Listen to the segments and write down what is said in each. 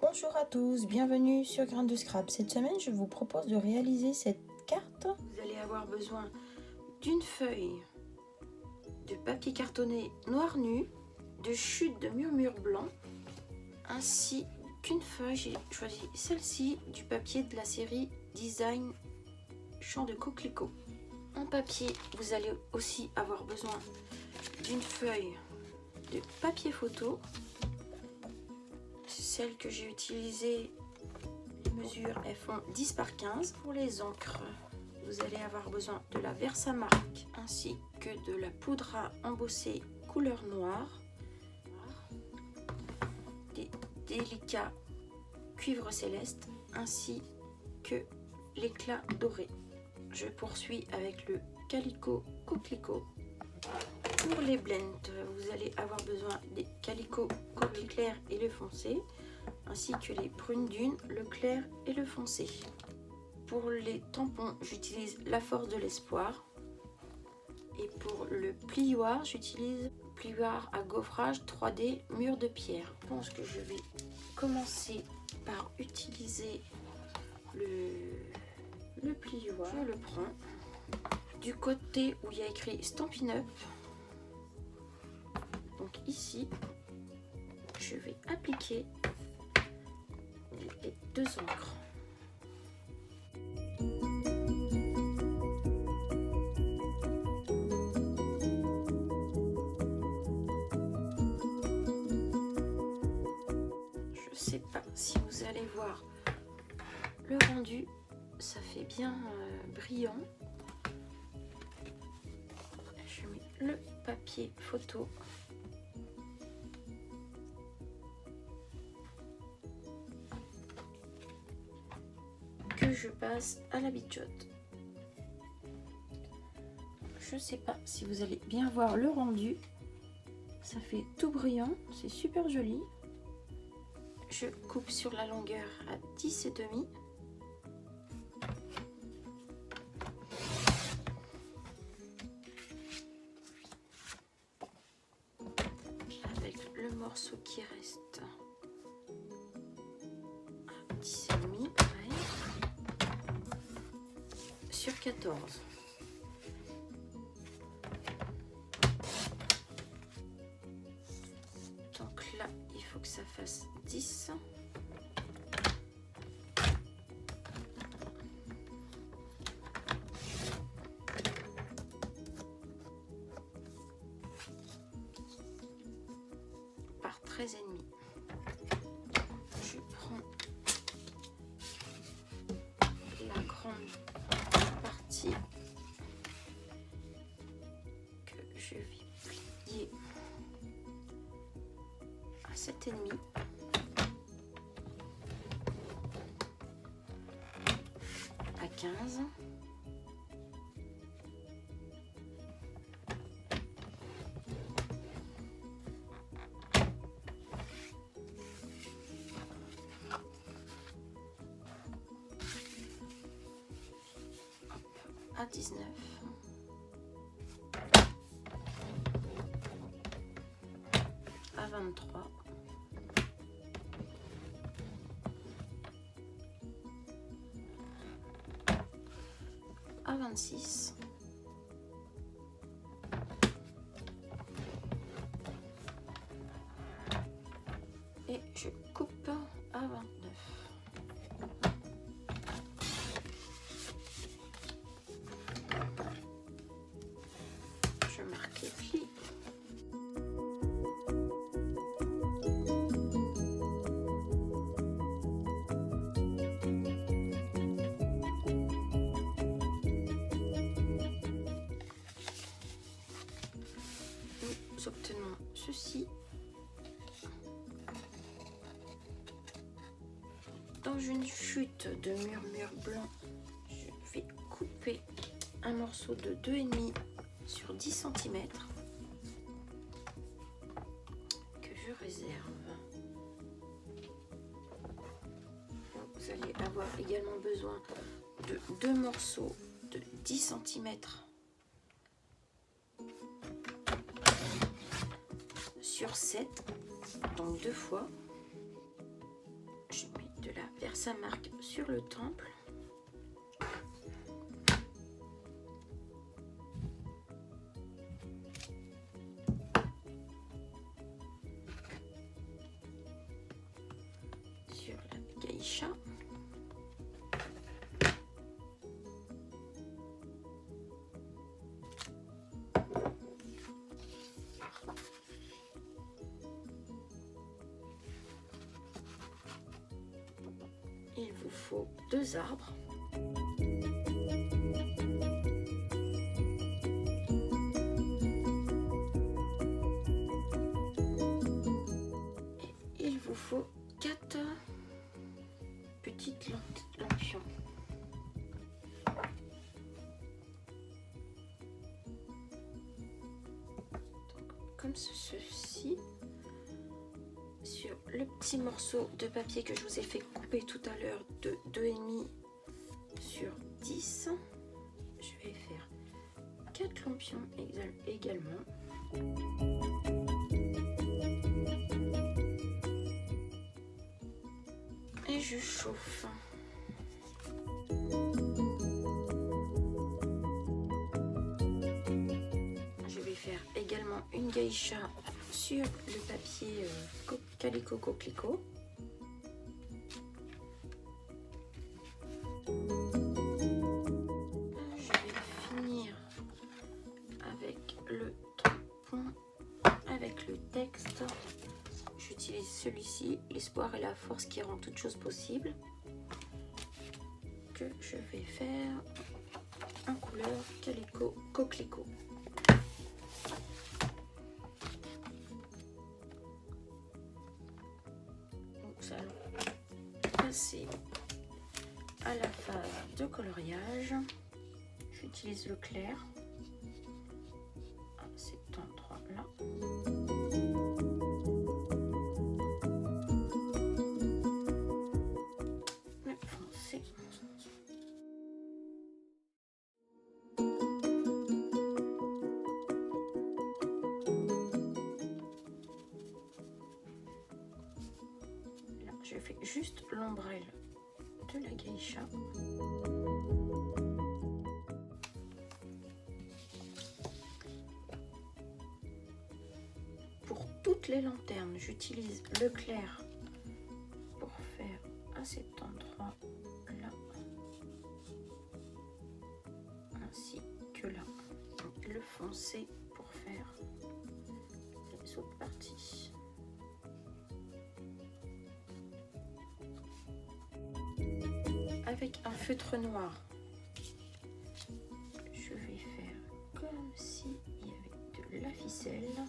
Bonjour à tous, bienvenue sur Grain de Scrap. Cette semaine, je vous propose de réaliser cette carte. Vous allez avoir besoin d'une feuille de papier cartonné noir nu, de chute de murmure blanc, ainsi qu'une feuille, j'ai choisi celle-ci, du papier de la série Design Champ de Coquelicot. En papier, vous allez aussi avoir besoin d'une feuille de papier photo. Celle que j'ai utilisée, les mesures, elles font 10 par 15. Pour les encres, vous allez avoir besoin de la Versamark ainsi que de la poudre à embosser couleur noire, des délicats cuivre céleste ainsi que l'éclat doré. Je poursuis avec le Calico Coquelicot. Pour les blends, vous allez avoir besoin des Calico Coquelicot clair et le foncé, ainsi que les prunes dunes, le clair et le foncé. Pour les tampons, j'utilise la force de l'espoir. Et pour le plioir, j'utilise plioir à gaufrage 3D mur de pierre. Je pense que je vais commencer par utiliser le plioir. Je le prends du côté où il y a écrit Stampin' Up. Donc ici, je vais appliquer les deux encres. Je sais pas si vous allez voir le rendu, ça fait bien brillant. Je mets le papier photo. Que je passe à la bichotte. Je sais pas si vous allez bien voir le rendu. Ça fait tout brillant, c'est super joli. Je coupe sur la longueur à 10,5. Avec le morceau qui reste à 10,5, pareil. Sur 14. Donc là, il faut que ça fasse 10. Par 13,5. Je prends la grande partie que je vais plier à 7,5. À 15. À 19. À 23. À 26. Et je coupe à 29. Je marque les plis. Nous obtenons ceci. Dans une chute de murmure blanc, je vais couper un morceau de 2,5 sur 10 cm que je réserve. Vous allez avoir également besoin de 2 morceaux de 10 cm sur 7, donc 2 fois. Je mets de la Versamark sur le temple. Sur la geisha. Il vous faut 2 arbres. Et il vous faut 4 petites lampions. Donc, comme ceci. Sur le petit morceau de papier que je vous ai fait couper tout à l'heure de 2,5 sur 10, je vais faire 4 lampions également. Et je chauffe. Je vais faire également une geisha sur le papier Calico Coquelicot. Je vais finir avec le tampon, avec le texte. J'utilise celui-ci, l'espoir et la force qui rend toute chose possible, que je vais faire en couleur Calico Coquelicot. Nous allons passer à la phase de coloriage. J'utilise le clair à cet endroit là. Le foncé. Là, je fais juste l'ombrelle de la geisha. Pour toutes les lanternes, j'utilise le clair pour faire à cet endroit là, ainsi que là. Le foncé pour faire les autres parties. Avec un feutre noir, je vais faire comme s'il y avait de la ficelle.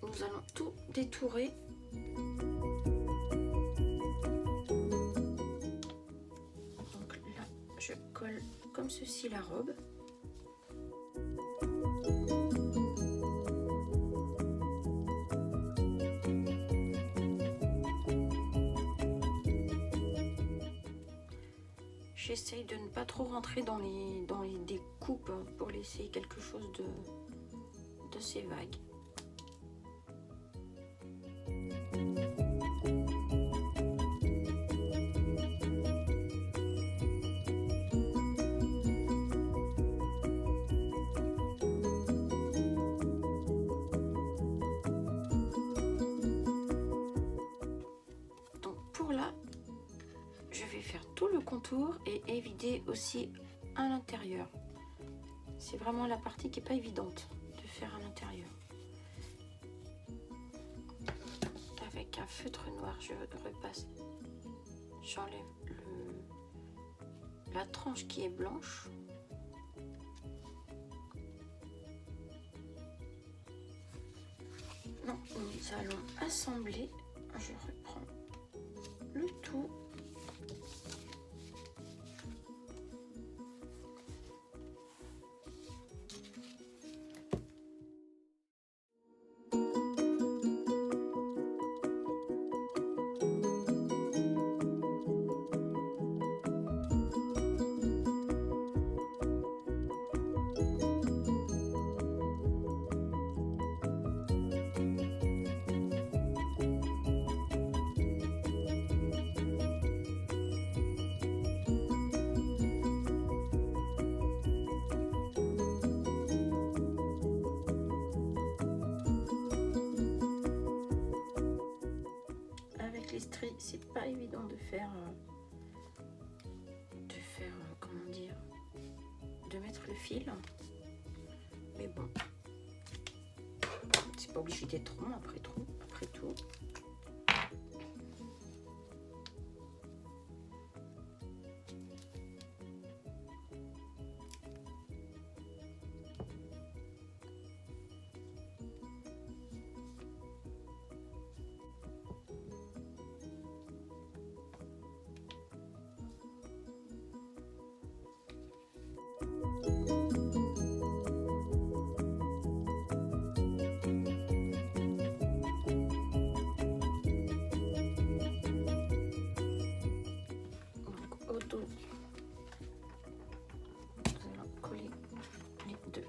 Nous allons tout détourer. Donc là, je colle comme ceci la robe. J'essaye de ne pas trop rentrer dans les découpes pour laisser quelque chose de ces vagues. Donc pour là, je vais faire tout le contour et évider aussi à l'intérieur. C'est vraiment la partie qui n'est pas évidente de faire à l'intérieur. Avec un feutre noir, je repasse, j'enlève la tranche qui est blanche. Non, nous allons assembler. Je reprends le tout. c'est pas évident de faire comment dire, de mettre le fil, mais bon, c'est pas obligé d'être rond après tout.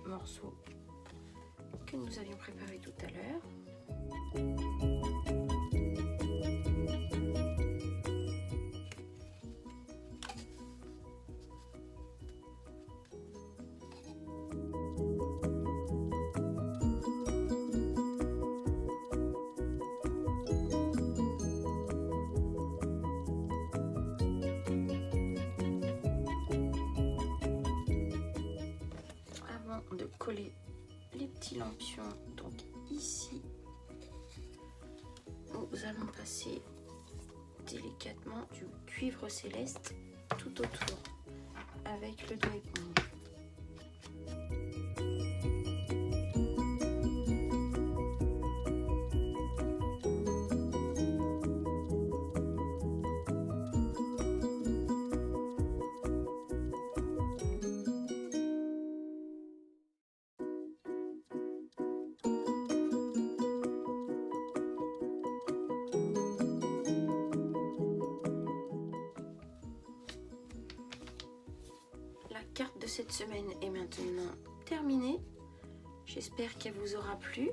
Morceaux que nous avions préparés tout à l'heure. De coller les petits lampions, donc ici nous allons passer délicatement du cuivre céleste tout autour avec le doigt éponge. Carte de cette semaine est maintenant terminée. J'espère qu'elle vous aura plu.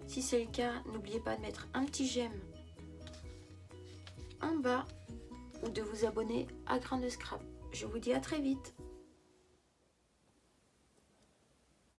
Si c'est le cas, n'oubliez pas de mettre un petit j'aime en bas ou de vous abonner à Grains de Scrap. Je vous dis à très vite.